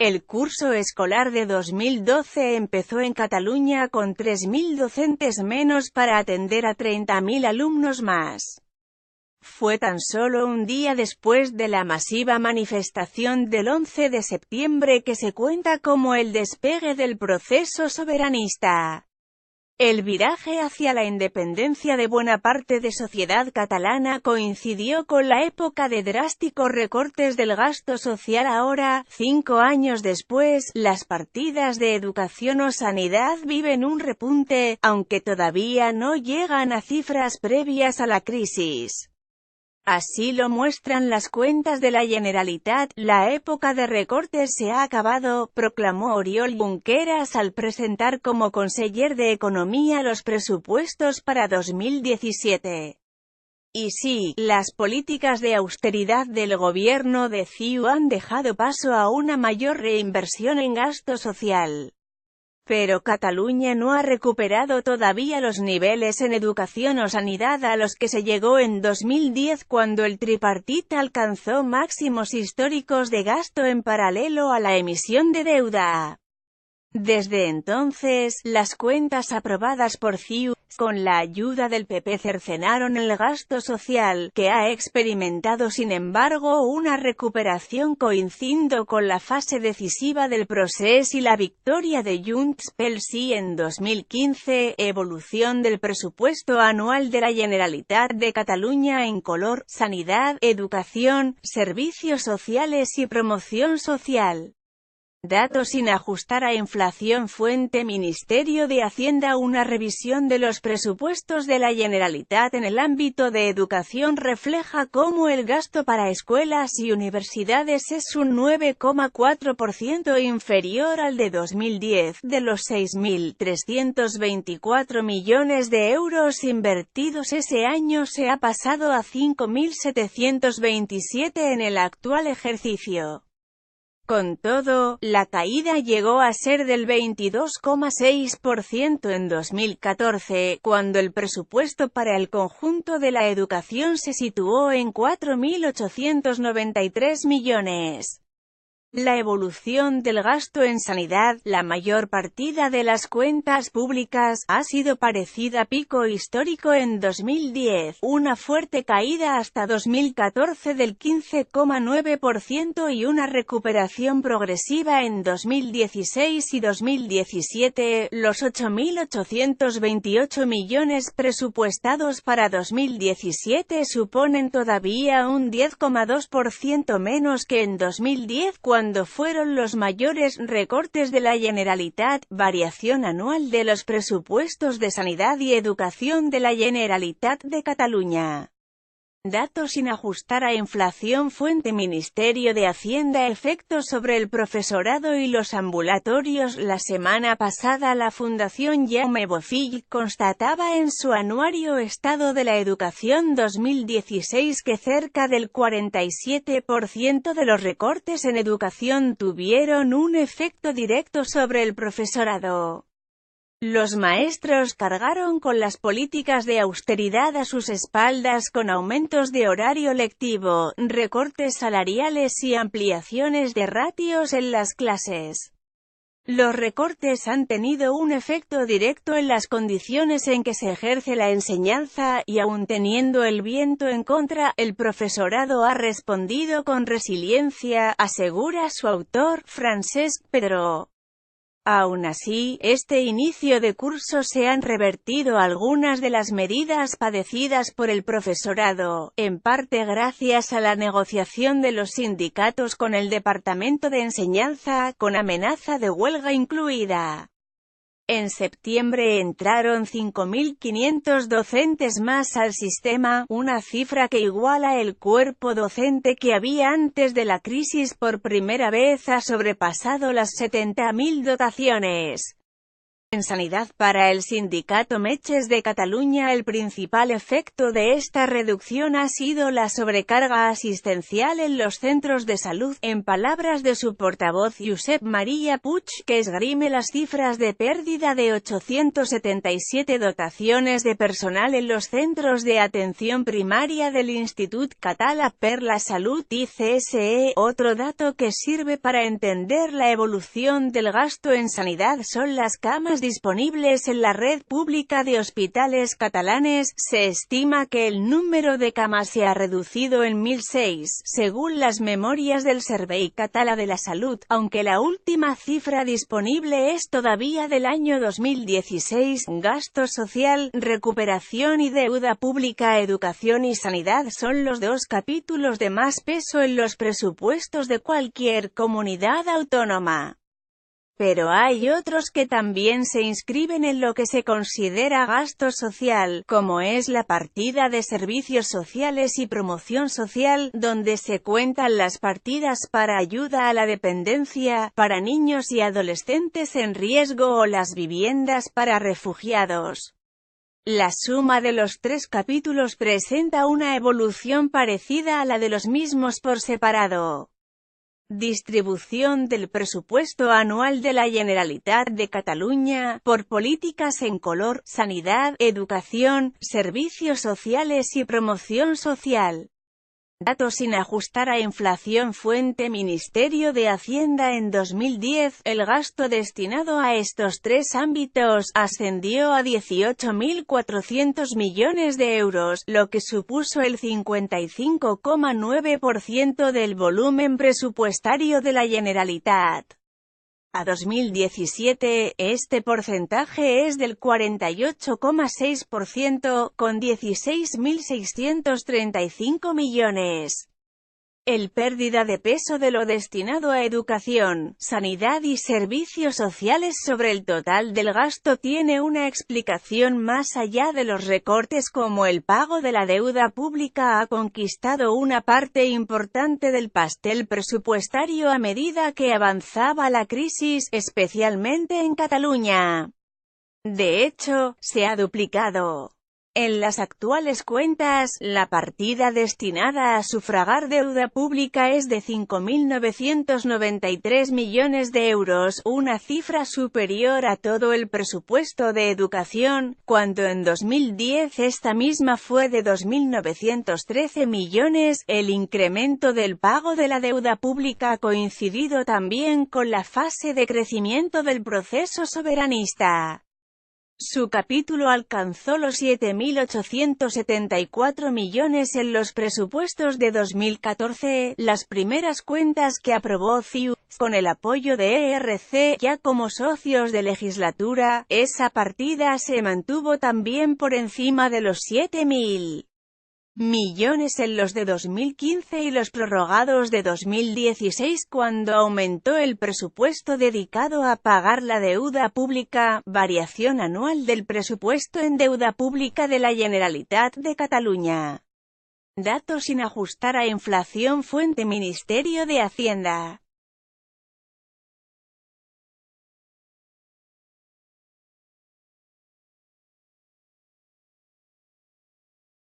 El curso escolar de 2012 empezó en Cataluña con 3.000 docentes menos para atender a 30.000 alumnos más. Fue tan solo un día después de la masiva manifestación del 11 de septiembre que se cuenta como el despegue del proceso soberanista. El viraje hacia la independencia de buena parte de sociedad catalana coincidió con la época de drásticos recortes del gasto social. Ahora, 5 años después, las partidas de educación o sanidad viven un repunte, aunque todavía no llegan a cifras previas a la crisis. Así lo muestran las cuentas de la Generalitat. La época de recortes se ha acabado, proclamó Oriol Junqueras al presentar como conseller de Economía los presupuestos para 2017. Y sí, las políticas de austeridad del gobierno de CiU han dejado paso a una mayor reinversión en gasto social. Pero Cataluña no ha recuperado todavía los niveles en educación o sanidad a los que se llegó en 2010 cuando el tripartit alcanzó máximos históricos de gasto en paralelo a la emisión de deuda. Desde entonces, las cuentas aprobadas por CiU, con la ayuda del PP, cercenaron el gasto social, que ha experimentado sin embargo una recuperación coincidiendo con la fase decisiva del proceso y la victoria de Junts pel Sí en 2015. Evolución del presupuesto anual de la Generalitat de Cataluña en color: sanidad, educación, servicios sociales y promoción social. Datos sin ajustar a inflación. Fuente: Ministerio de Hacienda. Una revisión de los presupuestos de la Generalitat en el ámbito de educación refleja cómo el gasto para escuelas y universidades es un 9,4% inferior al de 2010. De los 6.324 millones de euros invertidos ese año se ha pasado a 5.727 en el actual ejercicio. Con todo, la caída llegó a ser del 22,6% en 2014, cuando el presupuesto para el conjunto de la educación se situó en 4.893 millones. La evolución del gasto en sanidad, la mayor partida de las cuentas públicas, ha sido parecida. Pico histórico en 2010, una fuerte caída hasta 2014 del 15,9% y una recuperación progresiva en 2016 y 2017. Los 8.828 millones presupuestados para 2017 suponen todavía un 10,2% menos que en 2010, cuando fueron los mayores recortes de la Generalitat. Variación anual de los presupuestos de sanidad y educación de la Generalitat de Cataluña. Datos sin ajustar a inflación. Fuente: Ministerio de Hacienda. Efectos sobre el profesorado y los ambulatorios. La semana pasada la Fundación Jaume Bofill constataba en su anuario Estado de la Educación 2016 que cerca del 47% de los recortes en educación tuvieron un efecto directo sobre el profesorado. Los maestros cargaron con las políticas de austeridad a sus espaldas, con aumentos de horario lectivo, recortes salariales y ampliaciones de ratios en las clases. Los recortes han tenido un efecto directo en las condiciones en que se ejerce la enseñanza, y aun teniendo el viento en contra, el profesorado ha respondido con resiliencia, asegura su autor, Francesc Pedró. Aún así, este inicio de curso se han revertido algunas de las medidas padecidas por el profesorado, en parte gracias a la negociación de los sindicatos con el Departamento de Enseñanza, con amenaza de huelga incluida. En septiembre entraron 5.500 docentes más al sistema, una cifra que iguala el cuerpo docente que había antes de la crisis. Por primera vez ha sobrepasado las 70.000 dotaciones. En sanidad, para el sindicato Metges de Cataluña, el principal efecto de esta reducción ha sido la sobrecarga asistencial en los centros de salud, en palabras de su portavoz Josep Maria Puig, que esgrime las cifras de pérdida de 877 dotaciones de personal en los centros de atención primaria del Institut Català per la Salut (ICSE). Otro dato que sirve para entender la evolución del gasto en sanidad son las camas disponibles en la red pública de hospitales catalanes. Se estima que el número de camas se ha reducido en 1.006, según las memorias del Servei Català de la Salut, aunque la última cifra disponible es todavía del año 2016. Gasto social, recuperación y deuda pública. Educación y sanidad son los dos capítulos de más peso en los presupuestos de cualquier comunidad autónoma. Pero hay otros que también se inscriben en lo que se considera gasto social, como es la partida de servicios sociales y promoción social, donde se cuentan las partidas para ayuda a la dependencia, para niños y adolescentes en riesgo o las viviendas para refugiados. La suma de los tres capítulos presenta una evolución parecida a la de los mismos por separado. Distribución del presupuesto anual de la Generalitat de Cataluña, por políticas en color: sanidad, educación, servicios sociales y promoción social. Datos sin ajustar a inflación. Fuente: Ministerio de Hacienda. En 2010, el gasto destinado a estos tres ámbitos ascendió a 18.400 millones de euros, lo que supuso el 55,9% del volumen presupuestario de la Generalitat. A 2017, este porcentaje es del 48,6%, con 16.635 millones. El pérdida de peso de lo destinado a educación, sanidad y servicios sociales sobre el total del gasto tiene una explicación más allá de los recortes, como el pago de la deuda pública ha conquistado una parte importante del pastel presupuestario a medida que avanzaba la crisis, especialmente en Cataluña. De hecho, se ha duplicado. En las actuales cuentas, la partida destinada a sufragar deuda pública es de 5.993 millones de euros, una cifra superior a todo el presupuesto de educación, cuando en 2010 esta misma fue de 2.913 millones. El incremento del pago de la deuda pública ha coincidido también con la fase de crecimiento del proceso soberanista. Su capítulo alcanzó los 7.874 millones en los presupuestos de 2014, las primeras cuentas que aprobó CiU, con el apoyo de ERC, ya como socios de legislatura. Esa partida se mantuvo también por encima de los 7.000 millones en los de 2015 y los prorrogados de 2016, cuando aumentó el presupuesto dedicado a pagar la deuda pública. Variación anual del presupuesto en deuda pública de la Generalitat de Cataluña. Datos sin ajustar a inflación. Fuente: Ministerio de Hacienda.